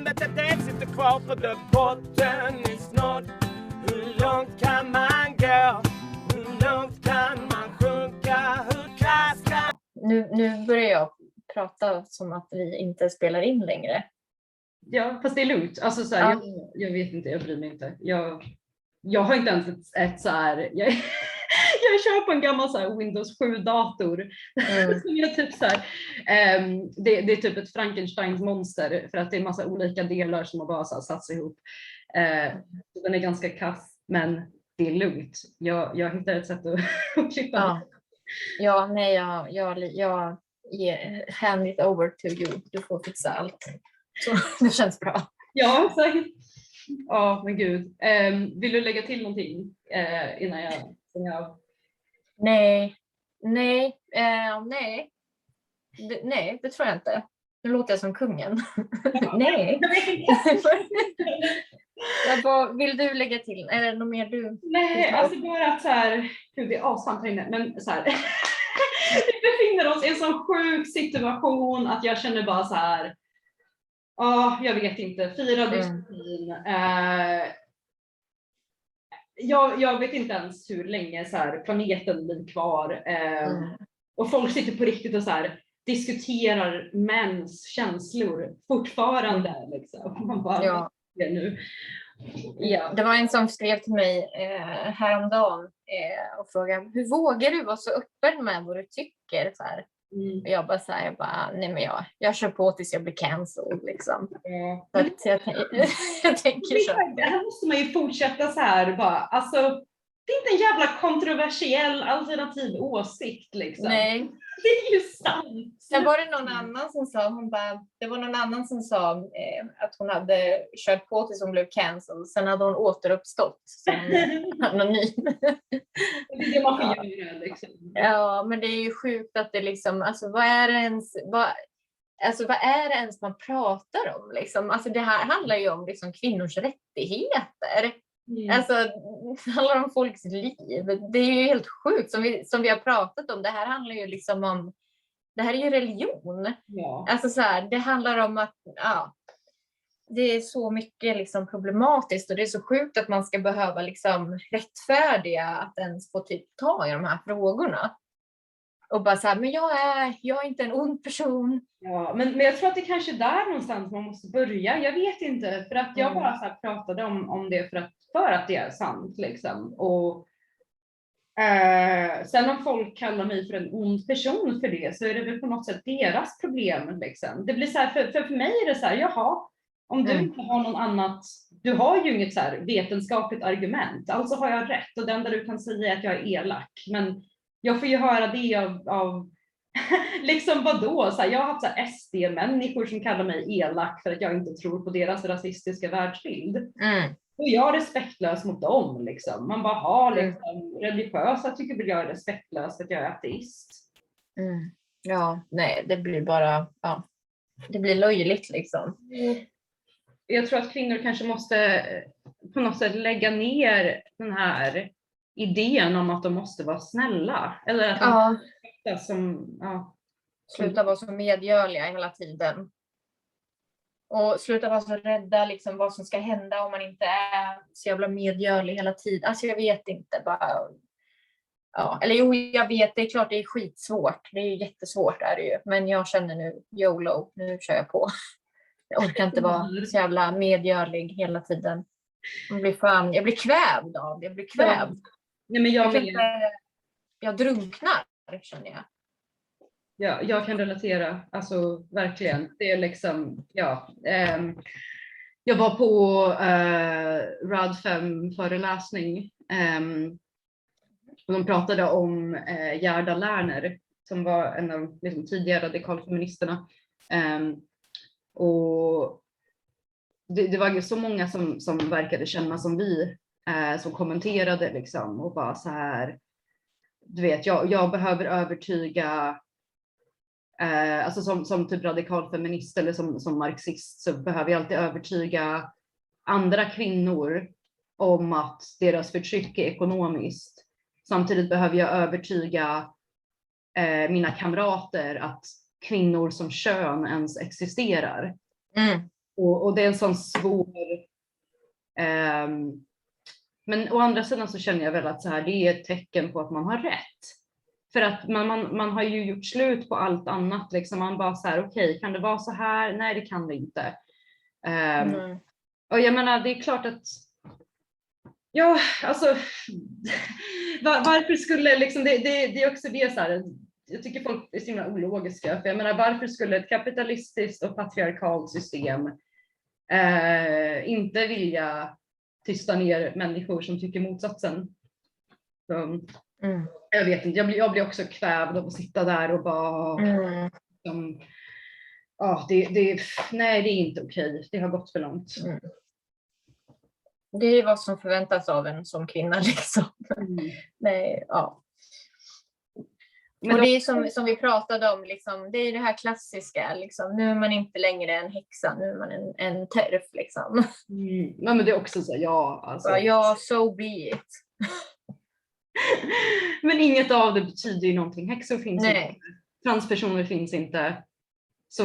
helvete det sitter kvar på the botten is not. Hur långt kan man gå? Hur långt kan man sjunka? Hur klass kan... Nu börjar jag prata som att vi inte spelar in längre. Ja, fast det är lugnt. Alltså så här, jag vet inte, jag bryr mig inte. Jag har inte ens ett så här... Jag kör på en gammal så här Windows 7-dator. Som är typ så här, det är typ ett Frankensteins monster för att det är massa olika delar som har bara så här satts ihop. Den är ganska kass, men det är lugnt. Jag hittar ett sätt att klippa. Ja, nej, jag hand it over to you. Du får fixa allt. Så det känns bra. Ja, säkert. Ja, men gud. Vill du lägga till någonting innan jag stänger av? Nej, det tror jag inte. Nu låter jag som kungen. Nej. Vill du lägga till? Är det något mer du? Nej, alltså bara att så här, gud det är asfant här inne, men så här. Vi befinner oss i en sån sjuk situation att jag känner bara så här. Jag vet inte. Fira dystin. Jag vet inte ens hur länge så här, planeten blir kvar. Och folk sitter på riktigt och så här, diskuterar mäns känslor fortfarande. Liksom. Man bara, nu. Ja. Det var en som skrev till mig häromdagen och frågade, hur vågar du vara så öppen med vad du tycker? Så här. Och jag bara säger, nej men jag kör på tills jag blir cancelled liksom. Så att jag tänker så. Det här måste man ju fortsätta så här bara, alltså det är inte en jävla kontroversiell alternativ åsikt liksom. Nej. Det är ju sant. Sen var det någon annan som sa, att hon hade kört på tills hon blev cancelled. Sen hade hon återuppstått som anonym. Det är det man får göra liksom. Ja, men det är ju sjukt att det liksom, alltså vad är det ens man pratar om liksom? Alltså det här handlar ju om liksom kvinnors rättigheter. Alltså det handlar om folks liv. Det är ju helt sjukt som vi har pratat om. Det här handlar ju liksom om, det här är ju religion. Ja. Alltså så här, det handlar om att det är så mycket liksom problematiskt och det är så sjukt att man ska behöva liksom rättfärdiga att ens få typ ta i de här frågorna. Och bara så här, men jag är inte en ond person. Ja, men jag tror att det kanske är där någonstans man måste börja. Jag vet inte, för att jag bara så här pratade om det för att det är sant liksom. Och sen om folk kallar mig för en ond person för det så är det väl på något sätt deras problem liksom. Det blir så här, för mig är det så här, jaha, om du inte har någon annat, du har ju inget så här vetenskapligt argument, alltså har jag rätt och det enda du kan säga är att jag är elak, men jag får ju höra det av liksom vadå, så här, jag har haft så här SD-människor som kallar mig elak för att jag inte tror på deras rasistiska världsbild. Och jag är respektlös mot dem liksom. Man bara har liksom, religiösa tycker väl jag är respektlös för att jag är ateist. Ja, nej, det blir bara, det blir löjligt liksom. Jag tror att kvinnor kanske måste på något sätt lägga ner den här idén om att de måste vara snälla. Eller att sluta vara så medgörliga hela tiden. Och sluta vara så rädda liksom, vad som ska hända om man inte är så jävla medgörlig hela tiden. Alltså jag vet inte. Eller jo, jag vet. Det är klart det är skitsvårt. Det är ju jättesvårt är det ju. Men jag känner nu, YOLO, nu kör jag på. Jag orkar inte vara så jävla medgörlig hela tiden. Jag blir kvävd av det. Jag blir kvävd. Nej, men jag drunknar, känner jag. Ja, jag kan relatera, alltså verkligen. Det är liksom, jag var på RAD 5 föreläsning och de pratade om Gerda Lerner som var en av liksom, tidigare radikalfeministerna. Och det var ju så många som verkade känna som vi som kommenterade liksom och bara så här, du vet, jag behöver övertyga alltså som typ radikal feminist eller som marxist så behöver jag alltid övertyga andra kvinnor om att deras förtryck är ekonomiskt. Samtidigt behöver jag övertyga mina kamrater att kvinnor som kön ens existerar. Och det är en sån svår... men å andra sidan så känner jag väl att så här, det är ett tecken på att man har rätt. För att man har ju gjort slut på allt annat. Liksom. Man bara så här, okej, kan det vara så här? Nej, det kan det inte. Och jag menar, det är klart att... Ja, alltså... varför skulle liksom... Det är också det så här... Jag tycker folk är så himla ologiska. För jag menar, varför skulle ett kapitalistiskt och patriarkalt system inte vilja tysta ner människor som tycker motsatsen? Så, jag vet inte, jag blir också kvävd av att sitta där och bara... nej, det är inte okej. Det har gått för långt. Det är vad som förväntas av en som kvinna liksom. Nej, ja. Och det är som vi pratade om, liksom, det är det här klassiska, liksom. Nu är man inte längre en häxa, nu är man en terf liksom. Ja, men det är också så, ja. Alltså. Ja, so be it. Men inget av det betyder ju någonting. Häxor finns inte. Transpersoner finns inte. Så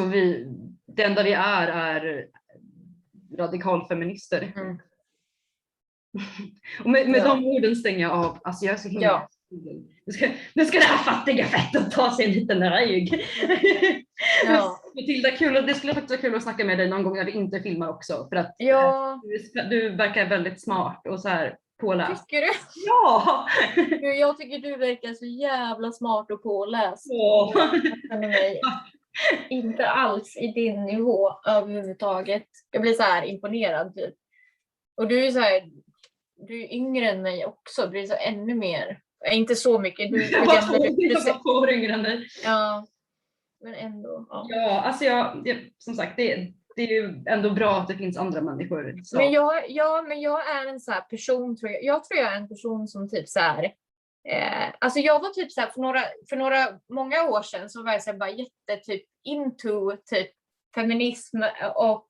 det enda vi är radikalfeminister. Och med de orden stänger jag av. Alltså jag är så himla... Ja. Nu ska det här fattiga fettet ta sig en liten röj. Ja. Matilda, det skulle faktiskt vara kul att snacka med dig någon gång när vi inte filmar också. För att du verkar väldigt smart och så här påläst. Tycker du? Ja! Jag tycker du verkar så jävla smart och påläst. Inte alls i din nivå överhuvudtaget. Jag blir så här imponerad typ. Och du är så här, du är yngre än mig också. Du är så ännu mer. Inte så mycket. Jag var 2 år yngre än dig. Ja, men ändå. Ja, alltså som sagt, det är ju ändå bra att det finns andra människor. Så. Men jag är en så här person, tror jag. Jag tror jag är en person som typ så här... alltså jag var typ så här, för många år sedan så var jag så här, bara typ into typ feminism och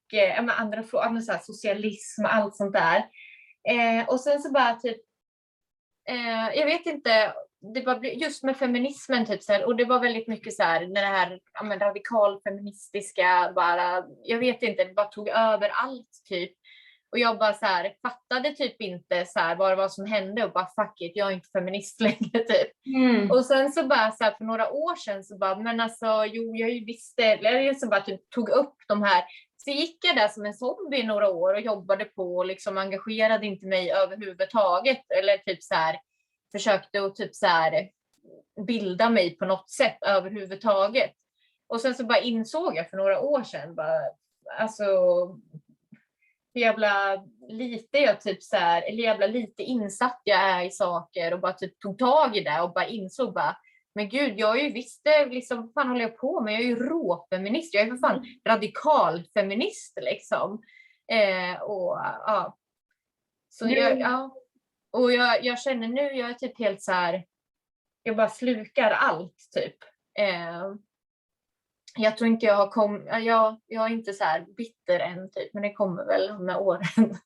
andra frågor, så här, socialism och allt sånt där. Och sen så bara typ jag vet inte, det var just med feminismen typ så här, och det var väldigt mycket så här när det här radikalfeministiska bara, jag vet inte, det bara tog över allt typ. Och jag bara så här fattade typ inte så här vad det var som hände och bara fuck it, jag är inte feminist längre typ. Och sen så bara så här för några år sedan så bara, men alltså jag ju visste, eller jag så bara typ tog upp de här. Så gick jag där som en zombie i några år och jobbade på och liksom engagerade inte mig överhuvudtaget. Eller typ så här, försökte att typ så här bilda mig på något sätt överhuvudtaget. Och sen så bara insåg jag för några år sedan, bara, alltså hur jävla lite jag typ så här, eller jävla lite insatt jag är i saker och bara typ tog tag i det och bara insåg bara, men gud, jag är ju visst liksom, vad fan håller jag på med? Jag är ju råfeminist. Jag är för fan radikalfeminist liksom. Och ja. Så och jag känner nu, jag är typ helt så här, jag bara slukar allt typ. Jag tror inte jag har jag är inte så här bitter än typ, men det kommer väl med åren.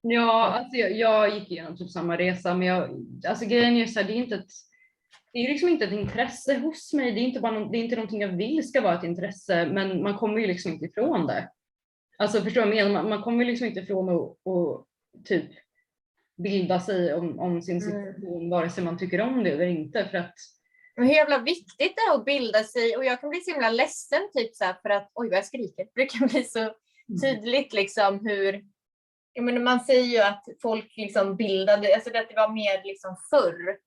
Ja, alltså jag gick igenom typ samma resa, men alltså grejen är så här, det är liksom inte ett intresse hos mig. Det är inte någonting jag vill ska vara ett intresse, men man kommer ju liksom inte ifrån det. Alltså förstår du vad jag menar? Man kommer ju liksom inte ifrån att typ bilda sig om sin situation, vare sig man tycker om det eller inte, för att hur jävla viktigt det är att bilda sig, och jag kan bli så himla ledsen typ så här, för att oj vad jag skriker. Det kan bli så tydligt liksom hur, jag menar, man säger ju att folk liksom bildade, alltså att det var mer liksom förr.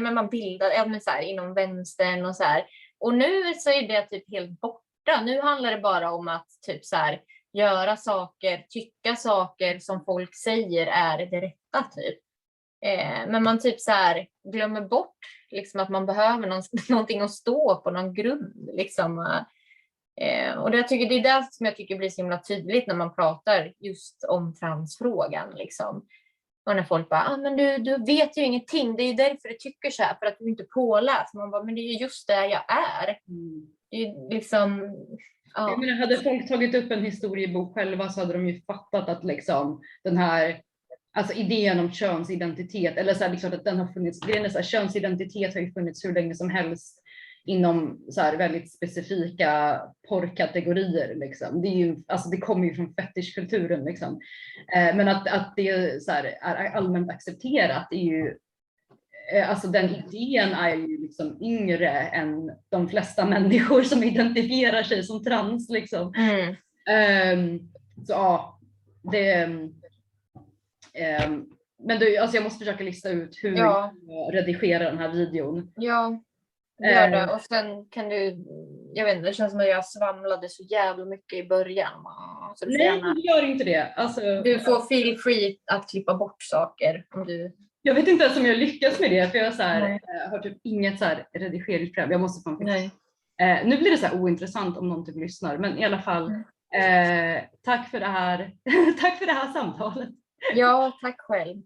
Man bildade så här, inom vänstern och så här. Och nu så är det typ helt borta. Nu handlar det bara om att typ så här, göra saker, tycka saker som folk säger är det rätta typ. Men man typ så här glömmer bort liksom att man behöver någonting att stå på, någon grund liksom. Och det är det som jag tycker blir så himla tydligt när man pratar just om transfrågan liksom. Och när folk bara, men du vet ju ingenting, det är ju därför du tycker så här, för att du inte är påläst. Man bara, men det är ju just det jag är. Det är liksom, ja. Jag menar, hade folk tagit upp en historiebok själva så hade de ju fattat att liksom den här, alltså idén om könsidentitet, eller så här, liksom att den har funnits, grejen är så här, könsidentitet har ju funnits hur länge som helst inom så här väldigt specifika porrkategorier liksom. Det är ju, alltså det kommer ju från fetischkulturen liksom. Men att det så här är allmänt accepterat är ju, alltså den idén är ju liksom yngre än de flesta människor som identifierar sig som trans liksom. Så ja, det men du, alltså jag måste försöka lista ut hur jag redigerar den här videon. Ja, gör det. Och sen kan du, jag vet inte, det känns som att jag svamlade så jävla mycket i början. Så Nej, gärna, gör inte det. Alltså, du får feel free att klippa bort saker om du... Jag vet inte ens om jag lyckas med det, för jag så här, har typ inget så här redigeringsprogram. Jag måste fan nu blir det så här ointressant om någon typ lyssnar, men i alla fall tack för det här tack för det här samtalet. Ja, tack själv.